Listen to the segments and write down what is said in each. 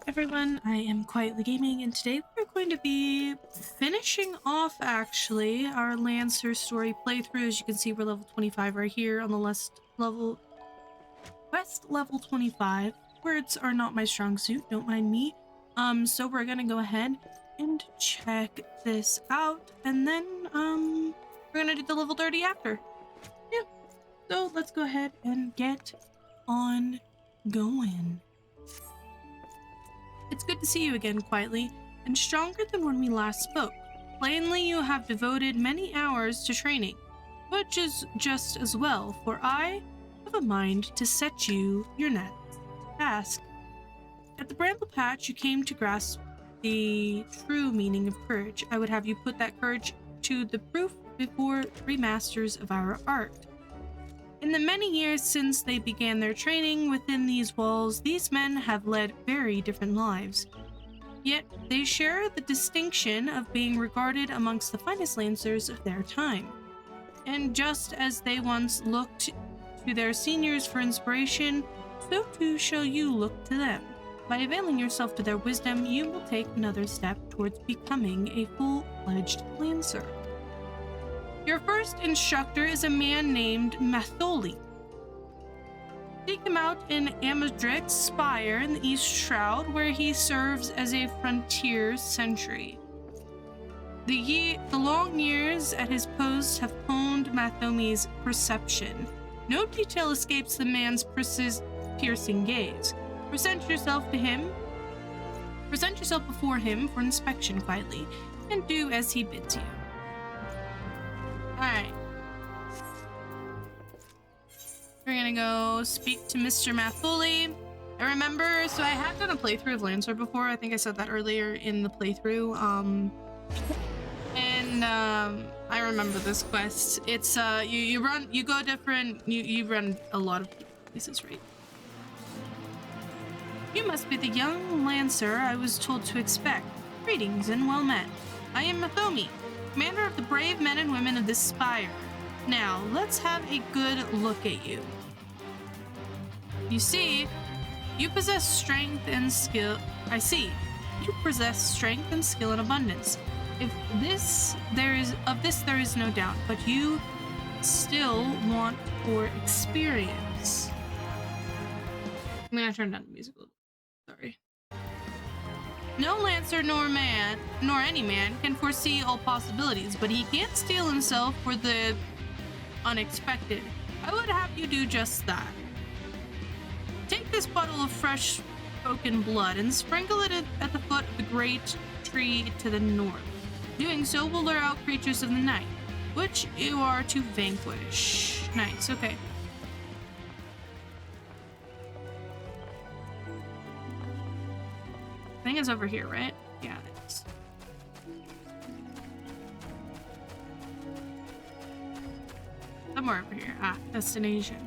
everyone, I am Quietly Gaming, and today we're going to be finishing off, actually, our Lancer story playthrough. As you can see, we're level 25 right here on the quest level 25. Words are not my strong suit, don't mind me. So we're gonna go ahead and check this out, and then, we're gonna do the level 30 after. Yeah, so let's go ahead and get on going. It's good to see you again, Quietly, and stronger than when we last spoke. Plainly, you have devoted many hours to training, which is just as well, for I have a mind to set you your next task. At the Bramble Patch, you came to grasp the true meaning of courage. I would have you put that courage to the proof before 3 masters of our art. In the many years since they began their training within these walls, these men have led very different lives. Yet they share the distinction of being regarded amongst the finest Lancers of their time. And just as they once looked to their seniors for inspiration, so too shall you look to them. By availing yourself to their wisdom, you will take another step towards becoming a full-fledged Lancer. Your first instructor is a man named Matholi. Seek him out in Amadric's Spire in the East Shroud, where he serves as a frontier sentry. The long years at his post have honed Mathomi's perception. No detail escapes the man's piercing gaze. Present yourself before him for inspection quietly, and do as he bids you. Alright. We're gonna go speak to Mr. Matholi. I remember, so I have done a playthrough of Lancer before. I think I said that earlier in the playthrough. I remember this quest. It's, you run a lot of places, right? You must be the young Lancer I was told to expect. Greetings and well met. I am Mathomi, commander of the brave men and women of this spire. Now, let's have a good look at you. You see, you possess strength and skill. I see. You possess strength and skill in abundance. There is no doubt, but you still want for experience. I'm gonna turn down the music a little. Sorry. No Lancer nor any man can foresee all possibilities, but he can't steel himself for the unexpected. I would have you do just that. Take this bottle of fresh spoken blood and sprinkle it at the foot of the great tree to the north. Doing so will lure out creatures of the night, which you are to vanquish. Nice, okay. I think it's over here, right? Yeah, it is. Somewhere over here. Ah, destination.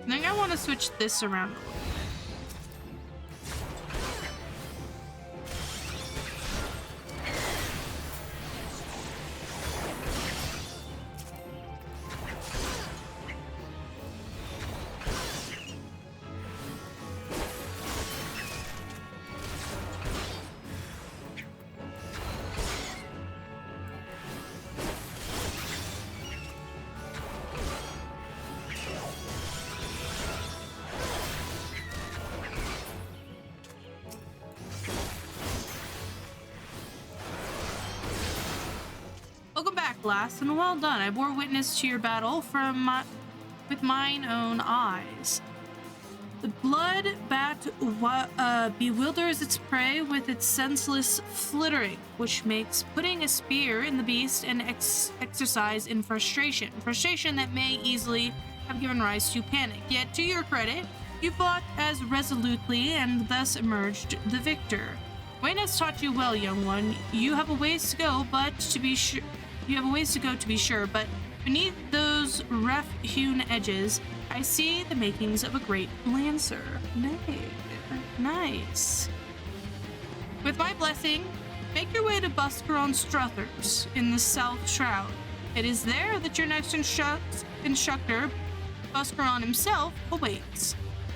I think I want to switch this around a little bit. Welcome back, lass, and well done. I bore witness to your battle with mine own eyes. The blood bat bewilders its prey with its senseless flittering, which makes putting a spear in the beast an exercise in frustration. Frustration that may easily have given rise to panic. Yet, to your credit, you fought as resolutely and thus emerged the victor. Ywain has taught you well, young one. You have a ways to go, to be sure, but beneath those rough-hewn edges, I see the makings of a great Lancer. Nice. With my blessing, make your way to Buscaron Struthers in the South Shroud. It is there that your next instructor, Buscaron himself awaits.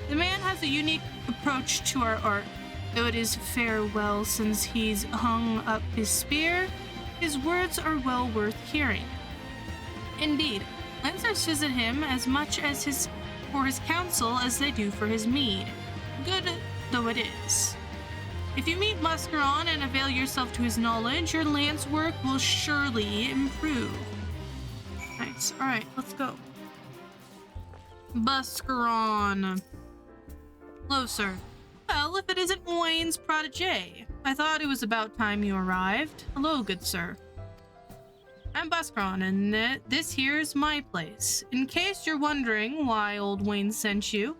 The man has a unique approach to our art. Though it is farewell since he's hung up his spear, his words are well worth hearing. Indeed, Lancers visit him as much as for his counsel as they do for his mead, good though it is. If you meet Buscaron and avail yourself to his knowledge, your lance work will surely improve. Nice. Alright, let's go. Buscaron. Hello, sir. Well, if it isn't Ywain's protege, I thought it was about time you arrived. Hello, good sir. I'm Buscaron, and this here's my place. In case you're wondering why old Ywain sent you,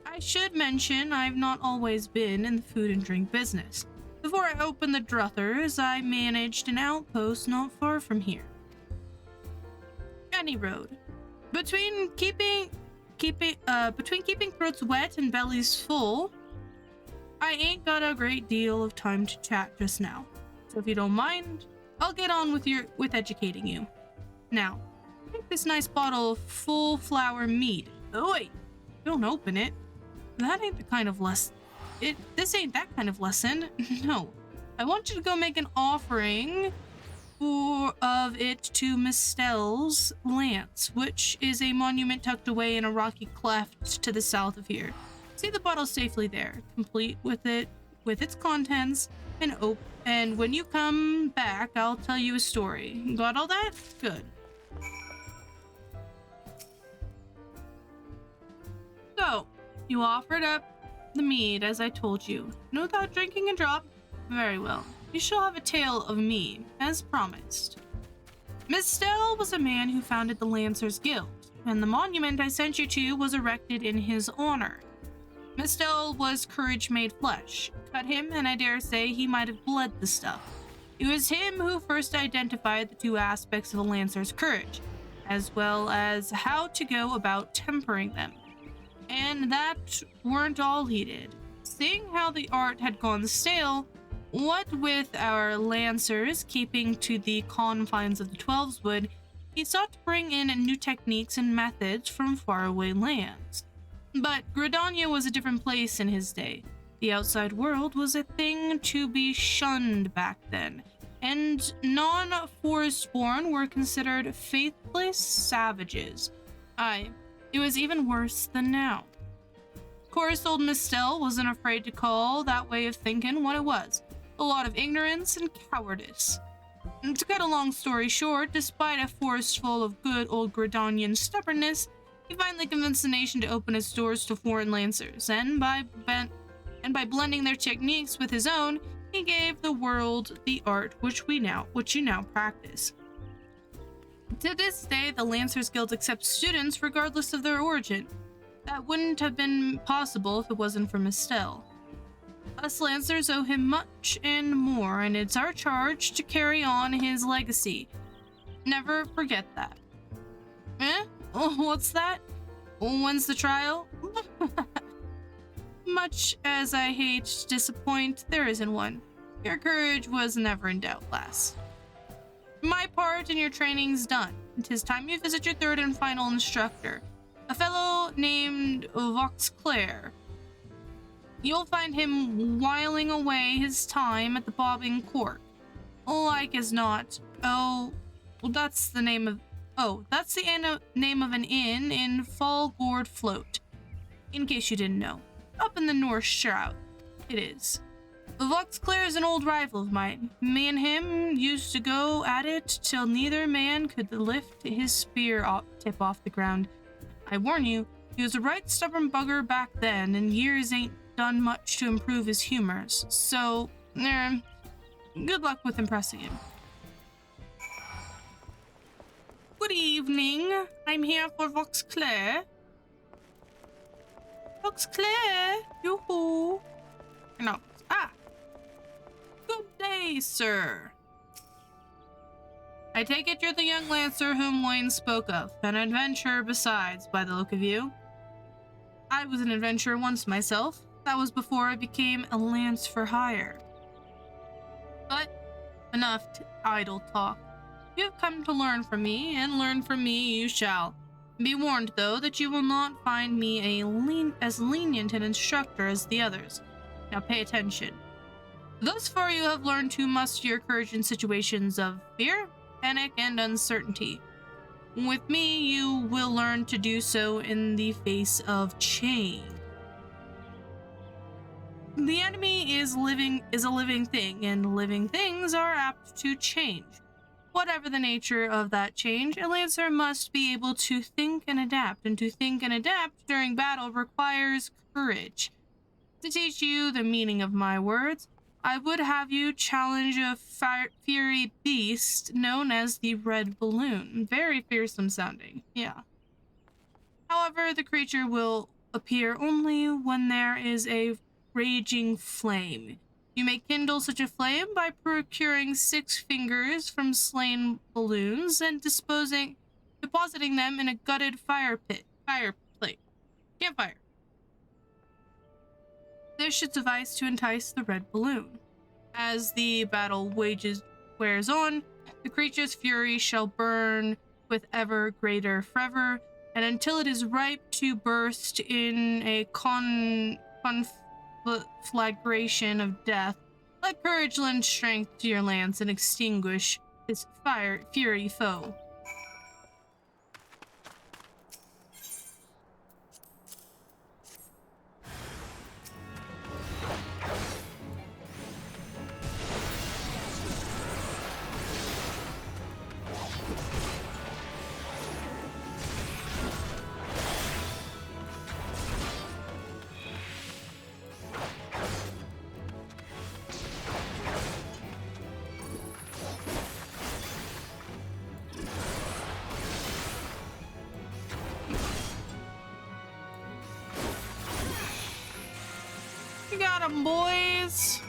I should mention I've not always been in the food and drink business. Before I opened the Druthers, I managed an outpost not far from here. Any road. Between keeping throats wet and bellies full, I ain't got a great deal of time to chat just now. So if you don't mind, I'll get on with educating you. Now, take this nice bottle of full flower mead. Oh wait, don't open it. That ain't the kind of lesson. This ain't that kind of lesson. No. I want you to go make an offering of it to Mistell's lance, which is a monument tucked away in a rocky cleft to the south of here. See the bottle safely there, complete with its contents, and when you come back, I'll tell you a story. Got all that? Good. So, you offered up the mead as I told you, and without drinking a drop? Very well. You shall have a tale of me, as promised. Mistell was a man who founded the Lancers Guild, and the monument I sent you to was erected in his honor. Mistell was courage made flesh. Cut him, and I dare say he might have bled the stuff. It was him who first identified the two aspects of a Lancer's courage, as well as how to go about tempering them. And that weren't all he did. Seeing how the art had gone stale, what with our Lancers keeping to the confines of the Twelveswood, he sought to bring in new techniques and methods from faraway lands. But Gridania was a different place in his day. The outside world was a thing to be shunned back then, and non-forest-born were considered faithless savages. Aye, it was even worse than now. Of course, old Mistell wasn't afraid to call that way of thinking what it was. A lot of ignorance and cowardice. And to cut a long story short, despite a forest full of good old Gridanian stubbornness, he finally convinced the nation to open its doors to foreign Lancers, and by blending their techniques with his own, he gave the world the art which you now practice. To this day, the Lancers Guild accepts students regardless of their origin. That wouldn't have been possible if it wasn't for Mistell. Us Lancers owe him much and more, and it's our charge to carry on his legacy. Never forget that. Oh, what's that? When's the trial? Much as I hate to disappoint, there isn't one. Your courage was never in doubt, lass. My part in your training's done. It is time you visit your third and final instructor, a fellow named Voxclair. You'll find him whiling away his time at the Bobbing Court. Like as not. That's the name of an inn in Fallgourd Float. In case you didn't know. Up in the North Shroud. It is. Voxclair is an old rival of mine. Me and him used to go at it till neither man could lift his spear tip off the ground. I warn you, he was a right stubborn bugger back then, and years ain't done much to improve his humors. So, good luck with impressing him. Good evening. I'm here for Voxclair. Voxclair! Yoo-hoo! No. Good day, sir. I take it you're the young Lancer whom Ywain spoke of. An adventurer besides, by the look of you. I was an adventurer once myself. That was before I became a lance for hire. But enough idle talk. You have come to learn from me, and learn from me you shall. Be warned, though, that you will not find me as lenient an instructor as the others. Now pay attention. Thus far you have learned to muster your courage in situations of fear, panic, and uncertainty. With me, you will learn to do so in the face of change. The enemy is a living thing, and living things are apt to change. Whatever the nature of that change, a Lancer must be able to think and adapt, and to think and adapt during battle requires courage. To teach you the meaning of my words, I would have you challenge a fiery beast known as the Red Balloon. Very fearsome sounding, yeah. However, the creature will appear only when there is a raging flame. You may kindle such a flame by procuring 6 fingers from slain balloons and depositing them in a gutted fireplate, campfire. This should suffice to entice the red balloon. As the battle wears on, the creature's fury shall burn with ever greater fervor, and until it is ripe to burst in a conflagration of death, let courage lend strength to your lance and extinguish his fury foe. You got him, boys!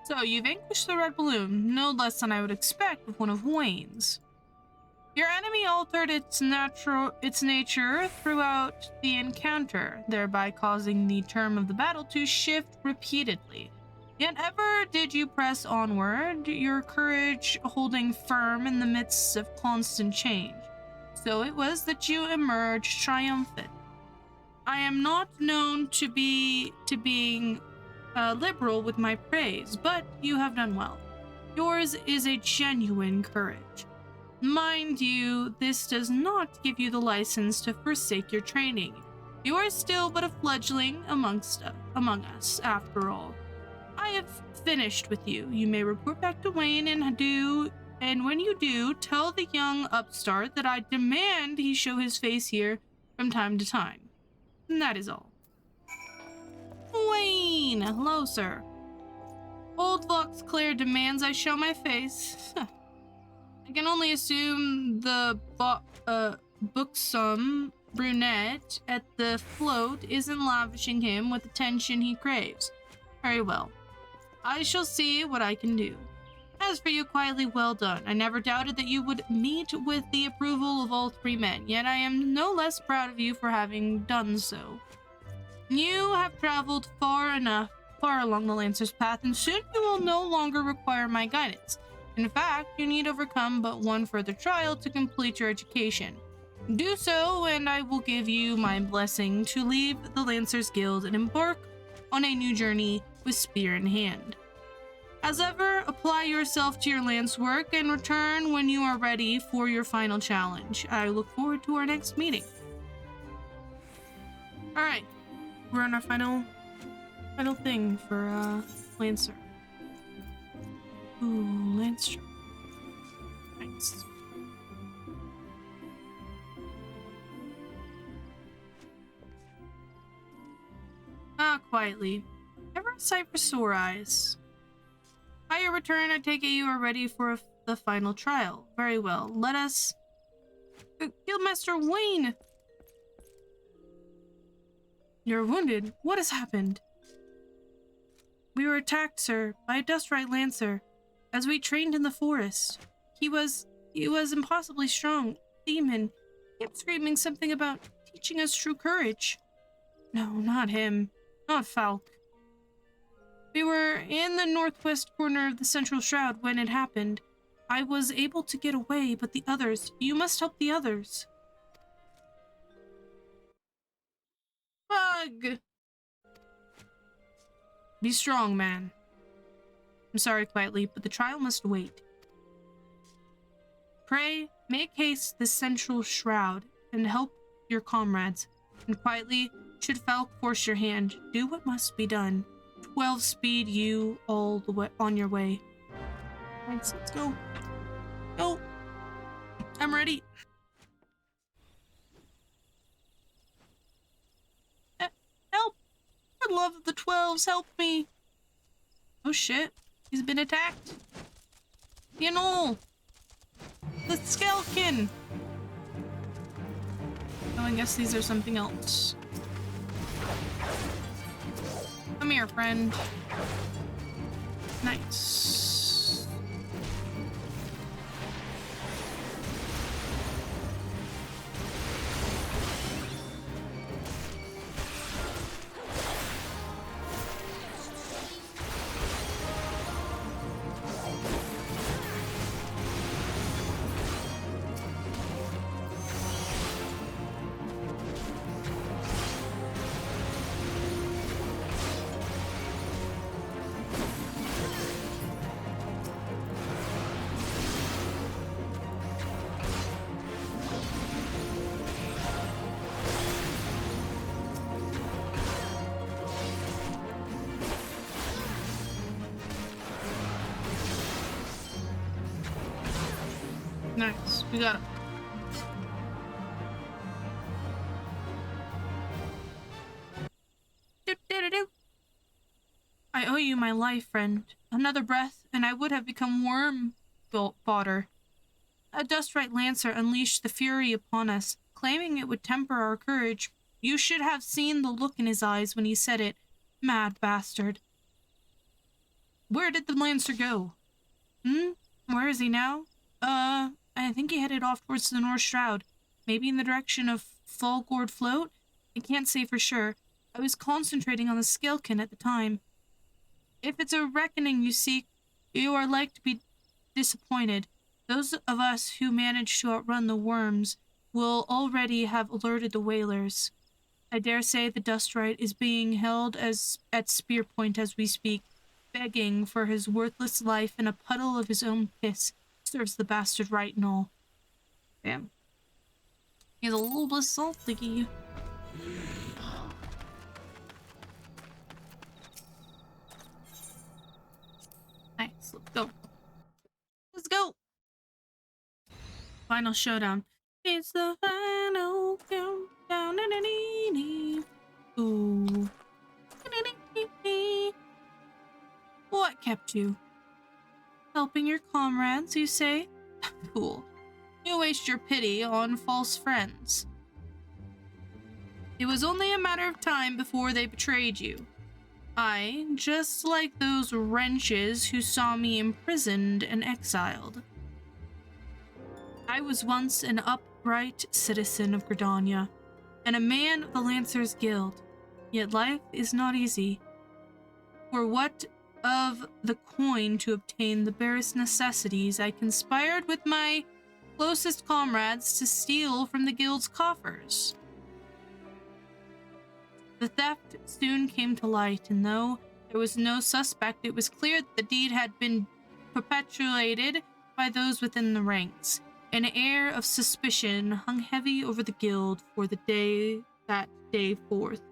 So, you vanquished the red balloon, no less than I would expect with one of Ywain's. Your enemy altered its nature throughout the encounter, thereby causing the term of the battle to shift repeatedly. Yet ever did you press onward, your courage holding firm in the midst of constant change. So it was that you emerged triumphant. I am not known to being liberal with my praise, but you have done well. Yours is a genuine courage. Mind you, this does not give you the license to forsake your training. You are still but a fledgling among us, after all. I have finished with you. You may report back to Ywain and when you do, tell the young upstart that I demand he show his face here from time to time. And that is all. Ywain! Hello, sir. Old Fox Claire demands I show my face. I can only assume the buxom brunette at the float isn't lavishing him with attention he craves. Very well. I shall see what I can do. As for you, quietly, well done. I never doubted that you would meet with the approval of all 3 men, yet I am no less proud of you for having done so. You have traveled far along the Lancer's path, and soon you will no longer require my guidance. In fact, you need overcome but one further trial to complete your education. Do so, and I will give you my blessing to leave the Lancers Guild and embark on a new journey with spear in hand. As ever, apply yourself to your lance work and return when you are ready for your final challenge. I look forward to our next meeting. Alright, we're on our final thing for Lancer. Ooh, Lancer. Nice. Quietly. Ever a sight for sore eyes. By your return, I take it you are ready for the final trial. Very well. Let us... Guildmaster Ywain! You're wounded. What has happened? We were attacked, sir, by a Duskwright Lancer, as we trained in the forest. He was impossibly strong. Demon. He kept screaming something about teaching us true courage. No, not him. Not Falk. We were in the northwest corner of the central shroud when it happened. I was able to get away, but the others, you must help the others. Bug! Be strong, man. I'm sorry, quietly, but the trial must wait. Pray, make haste this central shroud and help your comrades. And quietly, should Falk force your hand, do what must be done. 12 speed you all the way on your way. Thanks, let's go. Go. I'm ready. Help! For the love of the 12s, help me! Oh shit, he's been attacked. You know, the skeleton. Oh, I guess these are something else. Come here, friend. Nice. Nice, we got it. I owe you my life, friend. Another breath, and I would have become worm fodder. A Duskwright Lancer unleashed the fury upon us, claiming it would temper our courage. You should have seen the look in his eyes when he said it. Mad bastard. Where did the Lancer go? Where is he now? I think he headed off towards the North Shroud. Maybe in the direction of Falgord Float? I can't say for sure. I was concentrating on the Skeleton at the time. If it's a reckoning you seek, you are like to be disappointed. Those of us who managed to outrun the worms will already have alerted the whalers. I dare say the Duskwright is being held at spear point as we speak, begging for his worthless life in a puddle of his own piss. Serves the bastard right and all. Damn. He's a little bit salty. Nice, let's go. Let's go! Final showdown. It's the final countdown. Ooh. What kept you? Helping your comrades, you say? Fool. You waste your pity on false friends. It was only a matter of time before they betrayed you. I, just like those wretches who saw me imprisoned and exiled. I was once an upright citizen of Gridania, and a man of the Lancers Guild. Yet life is not easy. For what of the coin to obtain the barest necessities, I conspired with my closest comrades to steal from the guild's coffers. The theft soon came to light, and though there was no suspect, it was clear that the deed had been perpetuated by those within the ranks. An air of suspicion hung heavy over the guild for that day forth,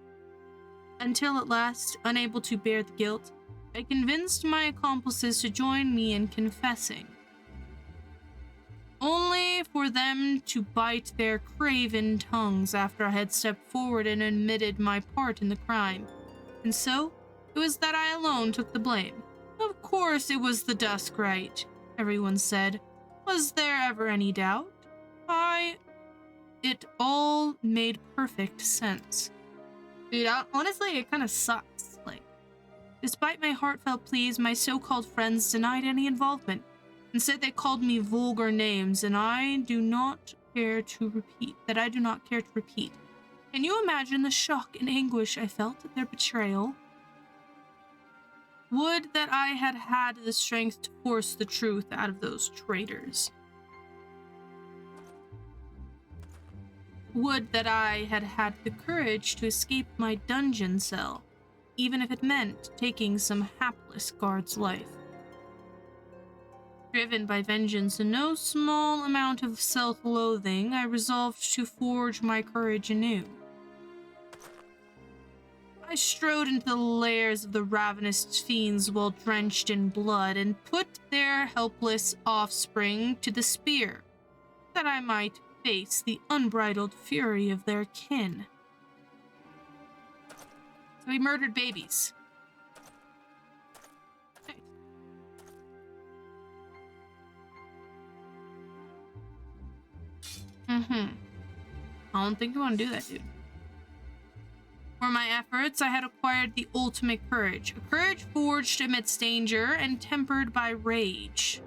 until at last, unable to bear the guilt, I convinced my accomplices to join me in confessing, only for them to bite their craven tongues after I had stepped forward and admitted my part in the crime. And so, it was that I alone took the blame. Of course it was the Duskwright, everyone said. Was there ever any doubt? It all made perfect sense. Dude, honestly, it kind of sucks. Despite my heartfelt pleas, my so-called friends denied any involvement. Instead, they called me vulgar names, and I do not care to repeat. Can you imagine the shock and anguish I felt at their betrayal? Would that I had had the strength to force the truth out of those traitors. Would that I had had the courage to escape my dungeon cell, even if it meant taking some hapless guard's life. Driven by vengeance and no small amount of self-loathing, I resolved to forge my courage anew. I strode into the lairs of the ravenous fiends while drenched in blood and put their helpless offspring to the spear, that I might face the unbridled fury of their kin. So he murdered babies. Nice. I don't think you want to do that, dude. For my efforts, I had acquired the ultimate courage, a courage forged amidst danger and tempered by rage.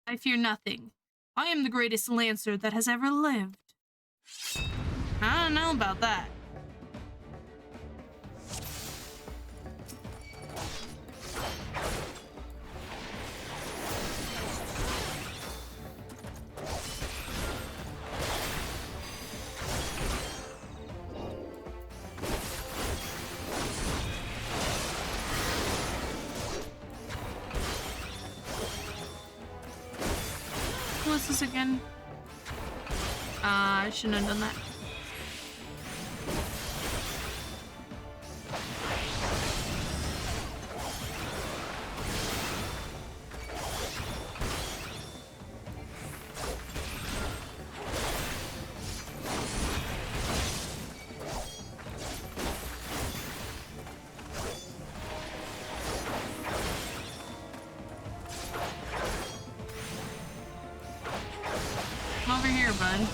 I fear nothing. I am the greatest lancer that has ever lived. I don't know about that. What's this again? I shouldn't have done that. Come over here, bud.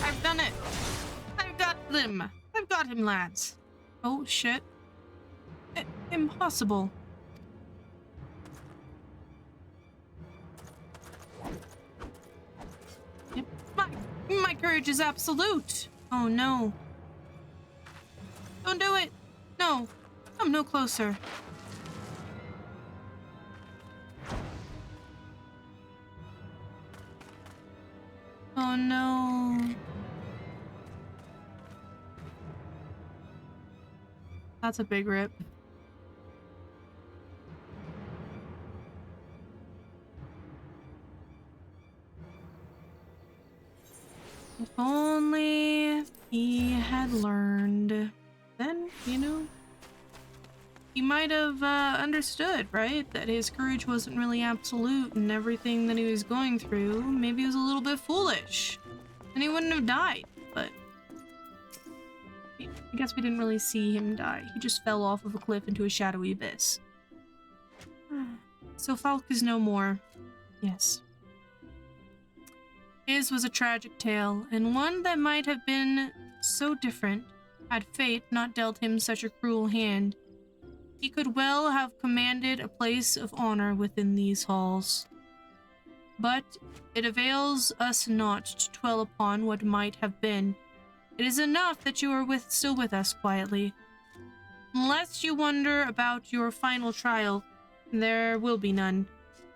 I've done it! I've got them! I've got him, lads! Oh, shit. Impossible. Yep. My courage is absolute! Oh, no. Don't do it! No! Come no closer. Oh, no. That's a big rip. If only he had learned. Then, you know, he might have understood, right? That his courage wasn't really absolute and everything that he was going through. Maybe he was a little bit foolish. And he wouldn't have died, but I guess we didn't really see him die. He just fell off of a cliff into a shadowy abyss. So Falk is no more. Yes. His was a tragic tale, and one that might have been so different had fate not dealt him such a cruel hand. He could well have commanded a place of honor within these halls. But it avails us not to dwell upon what might have been. It is enough that you are still with us quietly. Unless you wonder about your final trial, there will be none.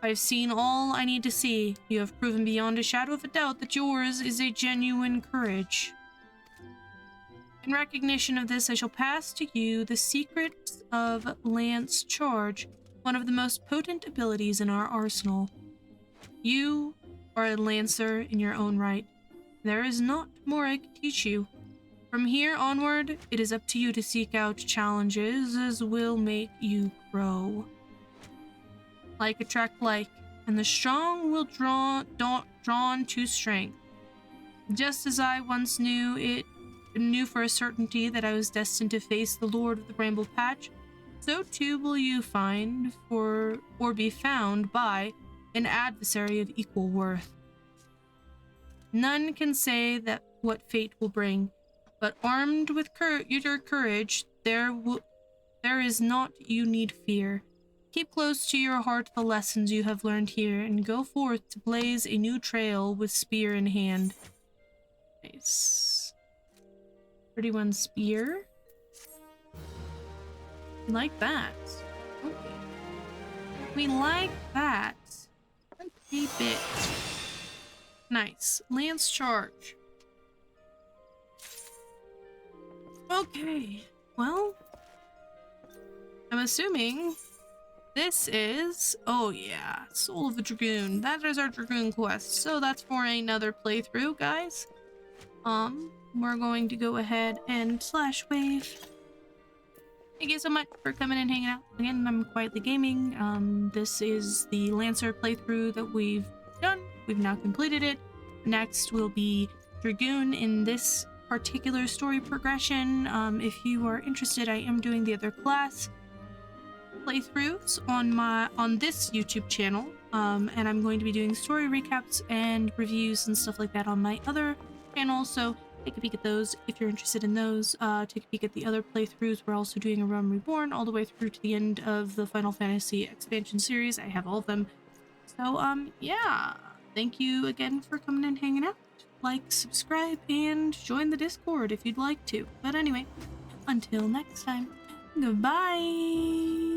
I have seen all I need to see. You have proven beyond a shadow of a doubt that yours is a genuine courage. In recognition of this, I shall pass to you the secrets of Lance Charge, one of the most potent abilities in our arsenal. You are a Lancer in your own right. There is not more I can teach you. From here onward, it is up to you to seek out challenges as will make you grow. Like attract like, and the strong will drawn to strength. Just as I once knew for a certainty that I was destined to face the Lord of the Bramble Patch, so too will you find or be found by an adversary of equal worth. None can say that what fate will bring, but armed with your courage, there is naught you need fear. Keep close to your heart the lessons you have learned here, and go forth to blaze a new trail with spear in hand. Nice. 31 spear. We like that. Okay. We like that. Let's keep it. Nice. Lance charge. Okay. Well, I'm assuming this is... Oh yeah. Soul of a Dragoon. That is our Dragoon quest. So that's for another playthrough, guys. We're going to go ahead and /wave. Thank you so much for coming and hanging out. Again, I'm Quietly Gaming. This is the Lancer playthrough that we've done. We've now completed it. Next will be Dragoon in this particular story progression. If you are interested, I am doing the other class playthroughs on this YouTube channel. And I'm going to be doing story recaps and reviews and stuff like that on my other channel. So take a peek at those if you're interested in those. Take a peek at the other playthroughs. We're also doing a Realm Reborn all the way through to the end of the Final Fantasy expansion series. I have all of them. So, yeah. Thank you again for coming and hanging out. Like, subscribe, and join the Discord if you'd like to. But anyway, until next time, goodbye!